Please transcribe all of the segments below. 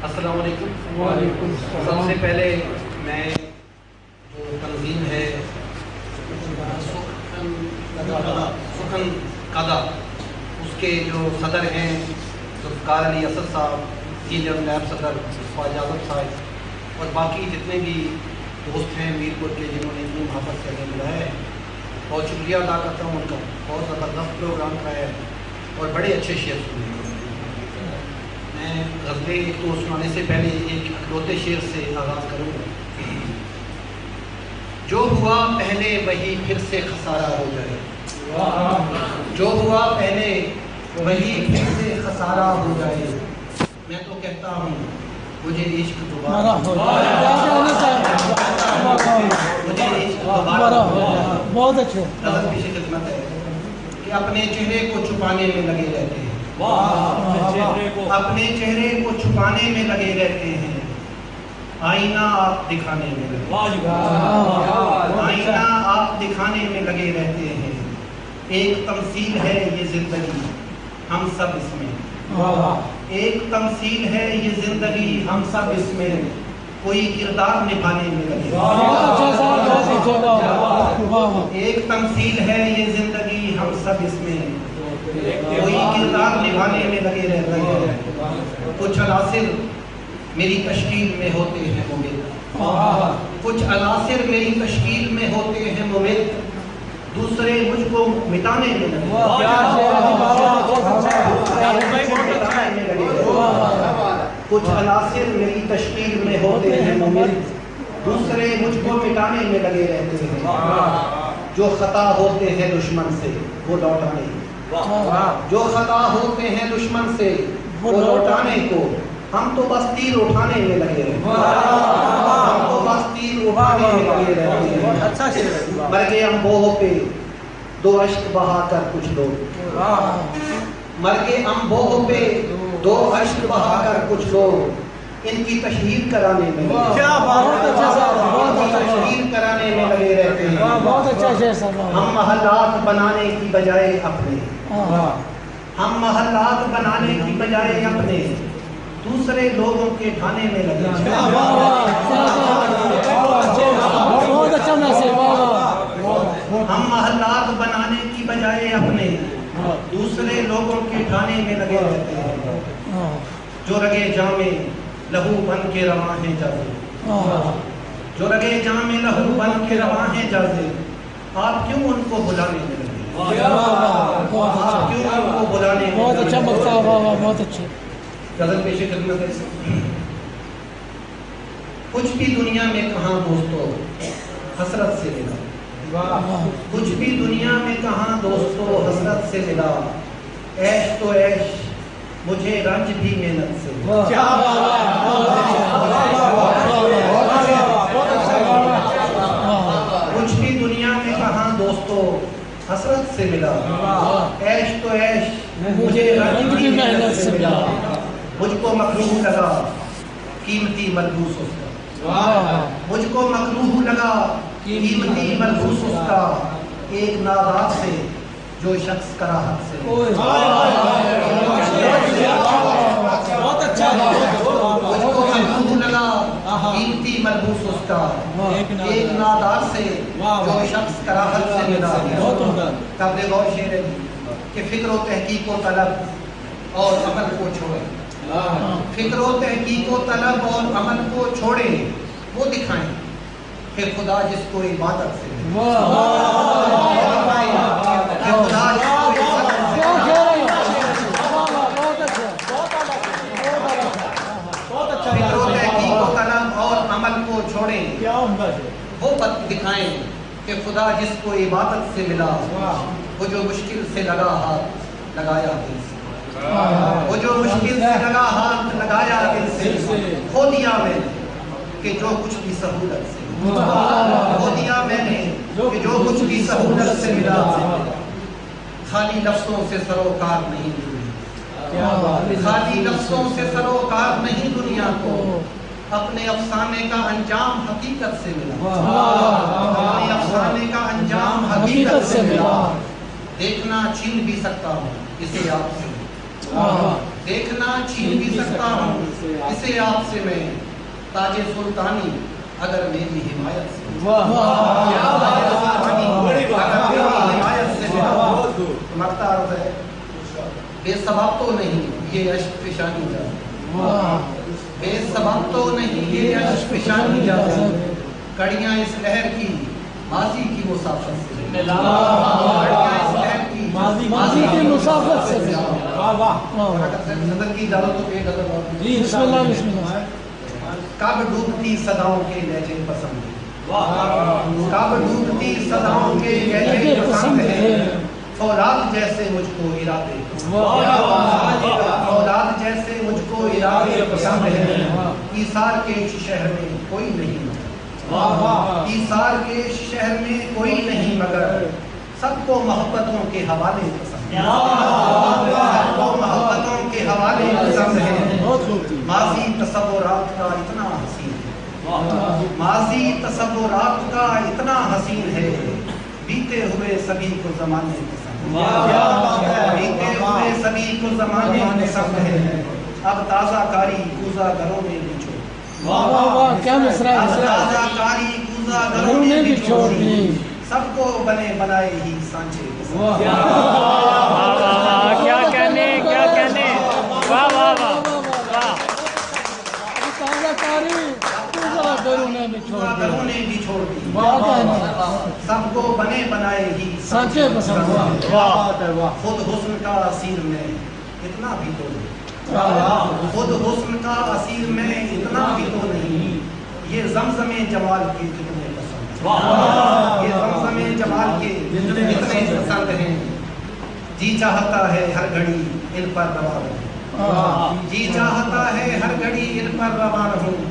السلام علیکم۔ وعلیکم السلام۔ سب سے پہلے میں جو تنظیم ہے سخن قادہ، اس کے جو صدر ہیں ذوالفقار علی اسد صاحب، سینئر نائب صدر خواجہ اعظم صاحب، اور باقی جتنے بھی دوست ہیں میر پور کے جنہوں نے اتنی محبت سے ہمیں بلایا ہے، بہت شکریہ ادا کرتا ہوں ان کا۔ بہت زبردست پروگرام کا ہے اور بڑے اچھے شعر سنے۔ میں غزلیں ایک تو سنانے سے پہلے ایک اکلوتے شعر سے آغاز کروں گا۔ جو ہوا پہلے وہی پھر سے خسارہ ہو جائے، جو ہوا پہلے وہی پھر سے خسارہ ہو جائے، میں تو کہتا ہوں مجھے عشق دوبارہ ہو جائے، مجھے عشق دوبارہ ہو جائے۔ بہت اچھے غزل پیش خدمت ہے کہ اپنے چہرے کو چھپانے میں لگے رہتے ہیں، اپنے چہرے کو چھپانے میں لگے رہتے ہیں، آئینہ آپ دکھانے میں لگے، آئینہ آپ دکھانے میں لگے رہتے ہیں۔ ایک تمثیل ہے یہ زندگی ہم سب اس میں، ایک تمثیل ہے یہ زندگی ہم سب اس میں، کوئی کردار نبھانے میں لگے، ایک تمثیل ہے یہ زندگی ہم سب اس میں، کوئی کردار نبھانے میں لگے رہتے ہیں۔ کچھ عناصر میری تشکیل میں ہوتے ہیں ممت، کچھ عناصر میری تشکیل میں ہوتے ہیں ممت، دوسرے مجھ کو مٹانے میں لگے، کچھ عناصر میری تشکیل میں ہوتے ہیں ممت، دوسرے مجھ کو مٹانے میں لگے رہتے ہیں۔ جو خطا ہوتے ہیں دشمن سے وہ لوٹانے، جو خطا ہوتے ہیں دشمن سے وہ لوٹانے کو، ہم تو بس تیر اٹھانے میں لگے رہتے ہیں، ہم تو بس تیر اٹھانے میں لگے رہتے ہیں۔ مر گئے انبوہوں پہ دو اشک بہا کر کچھ لوگ، مر گئے انبوہوں پہ دو اشک بہا کر کچھ لوگ، ان کی تشہیر کرانے میں لگے، تشہیر کرانے میں لگے رہتے ہیں۔ ہم محلات بنانے کی بجائے اپنے، ہم محلات بنانے کی بجائے اپنے، دوسرے لوگوں کے ڈھانے میں لگے، ہم محلات بنانے کی بجائے اپنے، دوسرے لوگوں کے ڈھانے میں لگے رہتے ہیں۔ جو رگے جامے لہو بن کے رواں ہیں جازے، جو رگے جامے لہو بن کے رواں ہیں جازے، آپ کیوں ان کو بلانے میں لگے، آپ کیوں ان کو بلانے میں لگے۔ بہت اچھا مقطع، بہت اچھے۔ غزل پیش خدمت ہے۔ کچھ بھی دنیا میں کہاں دوستو حسرت سے ملا، کچھ بھی دنیا میں کہاں دوستو حسرت سے ملا، عیش تو عیش مجھے رنج بھی محنت سے ملا، کچھ بھی دنیا میں کہاں دوستو حسرت سے ملا، عیش تو عیش مجھے رنج بھی محنت سے ملا، مجھ کو مکروہ لگا قیمتی ملبوس اس کا، مجھ کو مکروہ لگا قیمتی ملبوس اس کا، ایک نادار سے جو شخص کراہت سے، بہت اچھا، مجھ کو مکروہ لگا قیمتی ملبوس اس کا، ایک نادار سے جو شخص کراہت سے ملا۔ قبل غور شعر ہے کہ فکر و تحقیق و طلب اور عمل کو چھوڑے، فکر و تحقیق و طلب اور عمل کو چھوڑے، وہ دکھائیں کہ خدا جس کو عبادت سے، فکر و تحقیق و طلب اور عمل کو چھوڑیں، وہ دکھائیں کہ خدا جس کو عبادت سے ملا، وہ جو مشکل سے لگا ہاتھ لگایا دل سے، وہ جو مشکل سے لگا ہاتھ لگایا دل سے، کھو دیا میں نے کہ جو کچھ بھی سہولت سے، کھو دیا میں نے کہ جو کچھ بھی سہولت سے ملا، خالی لفظوں سے سروکار نہیں دنیا، خالی لفظوں سے سروکار نہیں دنیا کو، اپنے افسانے کا انجام حقیقت سے ملا، اپنے افسانے کا انجام حقیقت سے ملا، دیکھنا چھین بھی سکتا ہوں اسے آپ سے، دیکھنا چھین بھی سکتا ہوں اسے آپ سے میں تاج سلطانی اگر میری حمایت سے مقتا عرض ہے بے سبب تو نہیں یہ اشک فشانی جاتی بے سبب تو نہیں یہ اشک فشانی جاتی کڑیاں اس لہر کی ماضی کی مسافت سے کڑیاں اس لہر کی ماضی کی مسافت سے نظر کی اجازت تو ایک غزل اور جی بسم اللہ بسم اللہ کب ڈوبتی صداؤں کے لہجے پسند ہے کب ڈوبتی صداؤں کے لہجے پسند ہے فولاد جیسے مجھ کو ارادے فولاد جیسے مجھ کو ارادے پسند ہے ایثار کے شہر میں کوئی نہیں ایثار کے شہر میں کوئی نہیں مگر سب کو محبتوں کے حوالے پسند ہے سب کو محبتوں کے حوالے پسند ہے ماضی تصورات کا اتنا حسین ہے ماضی تصورات کا اتنا حسین ہے بیتے ہوئے سبھی کو زمانے پسند بیتے ہوئے سبھی کو زمانے پسند ہے اب تازہ کاری کوزہ گھروں میں بھی چھوڑ واہ واہ واہ کیا مصرع اب تازہ کاری کوزہ گھروں میں بھی چھوڑ سب کو بنے بنائے ہی سانچے پسند کیا کہنے واہ واہ واہ تازہ کاری گھروں نے بھی چھوڑ دی سب کو بنے بنائے ہی سانچے پسند خود حسن کا اسیر میں اتنا بھی تو نہیں خود حسن کا اسیر میں اتنا بھی تو نہیں یہ زمزم جمال کے کتنے پسند یہ زمزم جمال کے کتنے پسند ہیں جی چاہتا ہے ہر گھڑی ان پر روان ہوں جی چاہتا ہے ہر گھڑی ان پر روان ہوں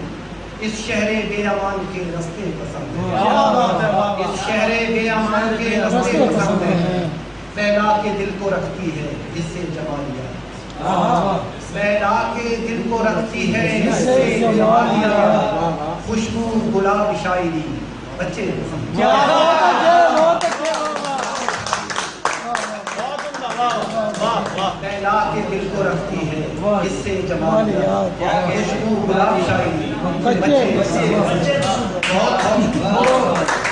اس شہر بے امان کے رستے پسند ہیں اس شہر بے امان کے رستے پسند ہیں بیلا کے دل کو رکھتی ہے اس سے جمالیہ بیلا کے دل کو رکھتی ہے اس سے جمالیہ خوشبو گلاب شاعری بچے پسند ہیں بیلا کے دل کو رکھتی ہے اس سے جمالیہ خوشبو گلاب شاعری بچے بہت